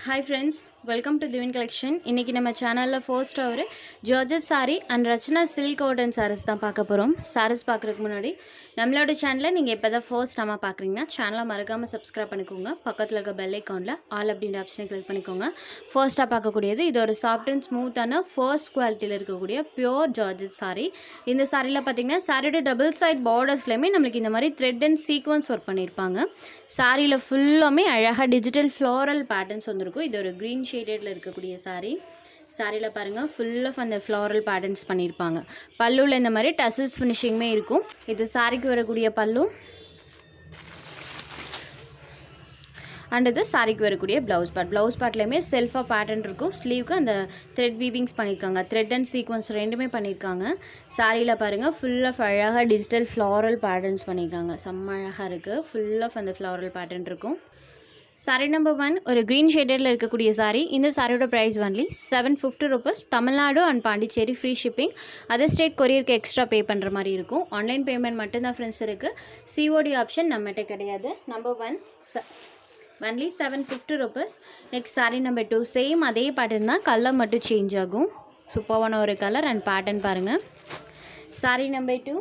Hi friends, welcome to Divine Collection. இன்னைக்கு நம்ம சேனல்ல ஃபர்ஸ்ட் ஒரு georgette saree and Rachana silk cotton sarees தான் பார்க்க போறோம். sarees பார்க்கறதுக்கு முன்னாடி நம்மளோட சேனலை நீங்க இப்போதான் ஃபர்ஸ்ட் டைமா பார்க்கறீங்கன்னா சேனலை மறக்காம subscribe பண்ணிக்கோங்க. பக்கத்துல இருக்க bell iconல all அப்படிங்கற ஆப்ஷனை கிளிக் பண்ணிக்கோங்க. ஃபர்ஸ்டா பார்க்கக்கூடியது இது ஒரு soft and smooth-ஆன first குவாலிட்டில இருக்கக்கூடிய pure ஜார்ஜெட் saree. இந்த சாரில பாத்தீங்கன்னா சாரியோட டபுள் சைடு பார்டர்ஸ்லயே நமக்கு இந்த மாதிரி thread and sequence work பண்ணிருப்பாங்க. சாரில ஃபுல்லாமே அழகா டிஜிட்டல் floral patterns வந்து இது ஒரு green shadedல இருக்கக்கூடிய saree. சாரில பாருங்க full of அந்த floral patterns பண்ணிருப்பாங்க. பல்லுல இந்த மாதிரி tassels finishingமே இருக்கும். இது சாரிக்கு வரக்கூடிய பல்லு. அண்ட் இது சாரிக்கு வரக்கூடிய blouse part. blouse partலயுமே செல்ஃபா pattern இருக்கும். ஸ்லீவுக்கு அந்த thread weavings பண்ணிருக்காங்க. thread and sequence ரெண்டுமே பண்ணிருக்காங்க. சாரில பாருங்க full of அழகா digital floral patterns பண்ணிருக்காங்க. செம்ம அழகா இருக்கு. full of அந்த floral pattern இருக்கும். Saree number 1 ஒரு green shadedல இருக்கக்கூடிய saree. இந்த சாரியோட price only 750 rupees. Tamil Nadu and Pondicherry free shipping. Other state கொரியருக்கு எக்ஸ்ட்ரா பே பண்ணுற மாதிரி இருக்கும். ஆன்லைன் பேமெண்ட் மட்டும்தான் ஃப்ரெண்ட்ஸ் இருக்குது. COD ஆப்ஷன் நம்மகிட்ட கிடையாது. Number 1 only 750 rupees. Next saree number 2 same அதே பேட்டர்ன் தான், கலர் மட்டும் சேஞ்ச் ஆகும். சூப்பரான ஒரு கலர் அண்ட் பேட்டர்ன் பாருங்கள். saree number 2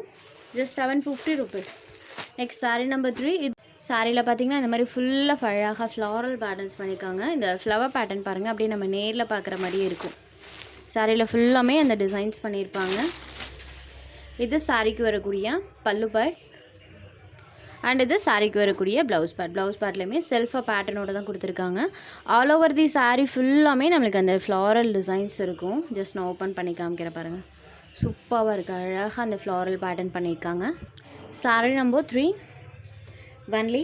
just 750 rupees. Next saree number 3 சாரியில் பார்த்தீங்கன்னா இந்த மாதிரி ஃபுல்லாக அழகாக ஃப்ளாரல் பேட்டர்ன்ஸ் பண்ணியிருக்காங்க. இந்த ஃப்ளவர் பேட்டர்ன் பாருங்கள், அப்படியே நம்ம நேரில் பார்க்குற மாதிரியே இருக்கும். சாரியில் ஃபுல்லாமே அந்த டிசைன்ஸ் பண்ணியிருப்பாங்க. இது சாரிக்கு வரக்கூடிய பல்லு பார்ட் அண்ட் இது சாரிக்கு வரக்கூடிய ப்ளவுஸ் பார்ட். ப்ளவுஸ் பார்ட்லேயுமே செல்ஃபாக பேட்டர்னோடு தான் கொடுத்துருக்காங்க. ஆல் ஓவர் தி சாரீ ஃபுல்லாமே நம்மளுக்கு அந்த ஃப்ளாரல் டிசைன்ஸ் இருக்கும். ஜஸ்ட் நான் ஓப்பன் பண்ணி காமிக்கிற பாருங்கள். சூப்பராக இருக்குது, அழகாக அந்த ஃப்ளாரல் பேட்டர்ன் பண்ணியிருக்காங்க. Sari number 3 only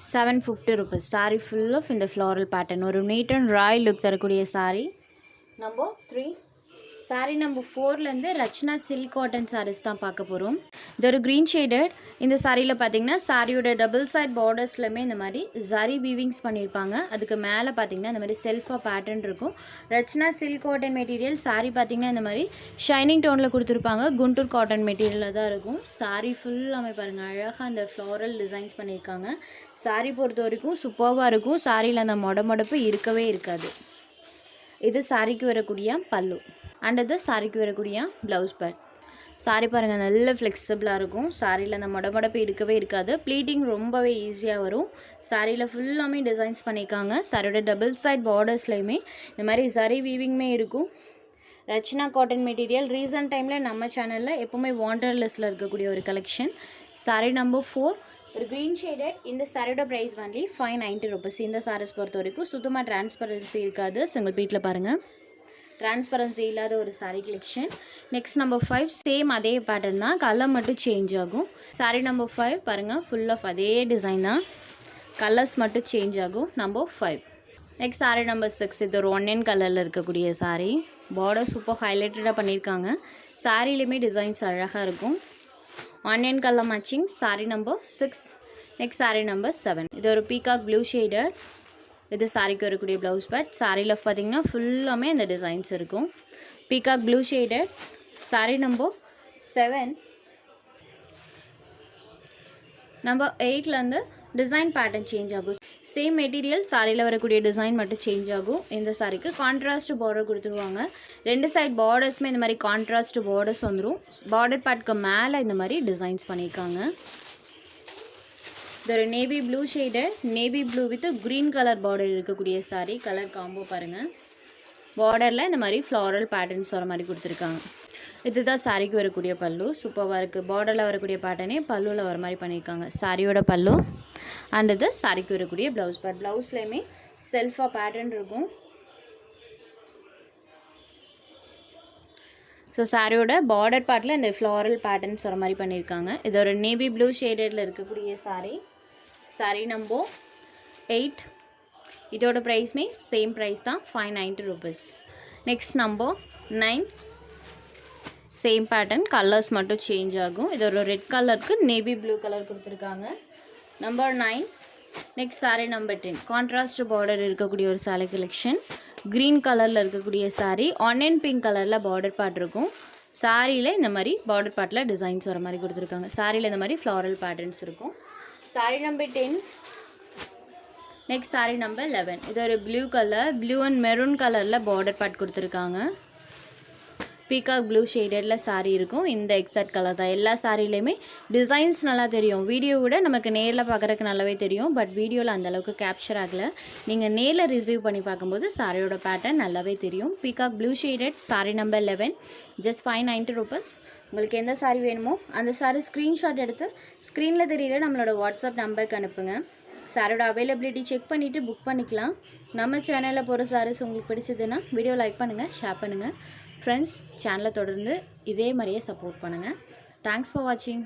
750 rupees. saree full of in the floral pattern. ஒரு neat and royal look தரக்கூடிய saree. number 3 saree number 4ல இருந்து ரச்சனா silk cotton sarees தான் பார்க்க போறோம். இது ஒரு green shaded. இந்த சாரியில் பார்த்தீங்கன்னா சாரியோட டபுள் சைட் பார்டர்ஸ்லையுமே இந்த மாதிரி ஜரி வீவிங்ஸ் பண்ணியிருப்பாங்க. அதுக்கு மேலே பார்த்தீங்கன்னா இந்த மாதிரி செல்ஃபாக பேட்டர்ன் இருக்கும். Rachana silk cotton material. Sari பார்த்தீங்கன்னா இந்த மாதிரி ஷைனிங் டோனில் கொடுத்துருப்பாங்க. குண்டூர் காட்டன் மெட்டீரியலில் தான் இருக்கும். சாரி ஃபுல்லாமே பாருங்கள், அழகாக அந்த ஃப்ளாரல் டிசைன்ஸ் பண்ணியிருக்காங்க. சாரி பொறுத்த வரைக்கும் சூப்பராக இருக்கும். சாரியில் அந்த மொடப்பு இருக்கவே இருக்காது. இது சாரிக்கு வரக்கூடிய பல்லு அண்ட் இது சாரிக்கு வரக்கூடிய ப்ளவுஸ் பார்ட். சாரி பாருங்கள், நல்ல ஃப்ளெக்சிபிளாக இருக்கும். சாரியில் அந்த மொடப்பு இருக்கவே இருக்காது. ப்ளீட்டிங் ரொம்பவே ஈஸியாக வரும். சாரியில் ஃபுல்லாமே டிசைன்ஸ் பண்ணியிருக்காங்க. சாரியோட டபுள் சைட் பார்டர்ஸ்லையுமே இந்த மாதிரி சரி வீவிங்மே இருக்கும். Rachana cotton material. ரீசன்ட் டைமில் நம்ம சேனலில் எப்போவுமே வாண்டட் லிஸ்ட்டில் இருக்கக்கூடிய ஒரு கலெக்ஷன். சாரி நம்பர் 4 ஒரு க்ரீன் ஷேடட். இந்த சாரியோட ப்ரைஸ் only 590 rupees. இந்த சாரீஸ் பொறுத்த வரைக்கும் சுத்தமாக டிரான்ஸ்பரன்சி இருக்காது. சிங்கிள் பீட்டில் பாருங்கள், டிரான்ஸ்பரன்சி இல்லாத ஒரு sari collection. Next number 5 same அதே பேட்டர்ன் தான், கலர் மட்டும் சேஞ்ச் ஆகும். சாரீ நம்பர் 5 பாருங்கள், ஃபுல் ஆஃப் அதே டிசைன் தான், கலர்ஸ் மட்டும் சேஞ்ச் ஆகும். நம்பர் 5 நெக்ஸ்ட் சாரீ நம்பர் 6 இது ஒரு ஒன் என் கலரில் இருக்கக்கூடிய சாரீ. பார்டர் சூப்பர் ஹைலைட்டடாக பண்ணியிருக்காங்க. சாரிலையுமே டிசைன்ஸ் அழகாக இருக்கும். ஒன் என் colour matching. Saree number 6 next saree number 7 இது ஒரு பீகாக் ப்ளூ ஷேடட். இது சாரிக்கு வரக்கூடிய ப்ளவுஸ் பார்ட். சாரியில் பார்த்தீங்கன்னா ஃபுல்லாமே அந்த டிசைன்ஸ் இருக்கும். Peacock blue shaded. Saree number 7 number 8லேருந்து டிசைன் பேட்டர்ன் சேஞ்ச் ஆகும். சேம் மெட்டீரியல், சாரியில் வரக்கூடிய டிசைன் மட்டும் சேஞ்ச் ஆகும். இந்த சாரிக்கு கான்ட்ராஸ்ட் பார்டர் கொடுத்துருவாங்க. ரெண்டு சைட் பார்டர்ஸுமே இந்த மாதிரி கான்ட்ராஸ்ட் பார்டர்ஸ் வந்துடும். பார்டர் பார்ட்க்கு மேலே இந்த மாதிரி டிசைன்ஸ் பண்ணியிருக்காங்க. இது ஒரு navy blue shaded, navy blue with green colour border இருக்கக்கூடிய சாரீ. கலர் காம்போ பாருங்கள். பார்டரில் இந்த மாதிரி ஃப்ளாரல் பேட்டர்ன்ஸ் வர மாதிரி கொடுத்துருக்காங்க. இதுதான் சாரிக்கு வரக்கூடிய பல்லு. சூப்பராக இருக்குது. பார்டரில் வரக்கூடிய பேட்டர்னே பல்லுவில் வர மாதிரி பண்ணியிருக்காங்க. சாரியோட பல்லு அண்ட் இது சாரிக்கு வரக்கூடிய ப்ளவுஸ் பார்ட். ப்ளவுஸ்லேயுமே செல்ஃபாக பேட்டர்ன் இருக்கும். ஸோ சாரியோட பார்டர் பார்ட்டில் இந்த ஃப்ளாரல் பேட்டர்ன்ஸ் வர மாதிரி பண்ணியிருக்காங்க. இது ஒரு நேவி ப்ளூ ஷேடடில் இருக்கக்கூடிய சாரீ. சாரீ நம்பர் 8 இதோட ப்ரைஸ்மே சேம் ப்ரைஸ் தான், 590 rupees. Next number 9 same pattern, colours மட்டும் சேஞ்ச் ஆகும். இது ஒரு ரெட் கலருக்கு நேவி ப்ளூ கலர் கொடுத்துருக்காங்க. Number 9 next saree number 10 contrast border இருக்கக்கூடிய ஒரு சாரீ கலெக்ஷன். க்ரீன் கலரில் இருக்கக்கூடிய சாரீ. ஆனியன் பிங்க் கலரில் பார்டர் பார்ட் இருக்கும். சாரியில் இந்த மாதிரி பார்டர் பார்ட்டில் டிசைன்ஸ் வர மாதிரி கொடுத்துருக்காங்க. சாரியில் இந்த மாதிரி ஃப்ளாரல் பேட்டர்ன்ஸ் இருக்கும். Sari number 10 next saree number 11. இது ஒரு blue colour, blue and maroon கலரில் பார்டர் பார்ட் கொடுத்துருக்காங்க. பீகாக் ப்ளூ ஷேடடில் saree இருக்கும். இந்த எக்ஸாக்ட் கலர் தான். எல்லா சாரிலையுமே டிசைன்ஸ் நல்லா தெரியும். வீடியோ விட நமக்கு நேரில் பார்க்குறதுக்கு நல்லாவே தெரியும். பட் வீடியோவில் அந்தளவுக்கு கேப்சர் ஆகலை. நீங்கள் நேரில் ரிசீவ் பண்ணி பார்க்கும்போது சாரியோட பேட்டர்ன் நல்லாவே தெரியும். Peacock blue shaded saree number 11, just 590 rupees. உங்களுக்கு எந்த சாரீ வேணுமோ அந்த சாரீ ஸ்க்ரீன்ஷாட் எடுத்து ஸ்க்ரீனில் தெரியிற நம்மளோட வாட்ஸ்அப் நம்பருக்கு அனுப்புங்க. சாரியோட அவைலபிலிட்டி செக் பண்ணிவிட்டு புக் பண்ணிக்கலாம். நம்ம சேனலில் போகிற சாரீஸ் உங்களுக்கு பிடிச்சதுன்னா வீடியோ லைக் பண்ணுங்கள், ஷேர் பண்ணுங்கள். ஃப்ரெண்ட்ஸ், சேனலை தொடர்ந்து இதே மாதிரியே சப்போர்ட் பண்ணுங்கள். தேங்க்ஸ் ஃபார் வாட்சிங்.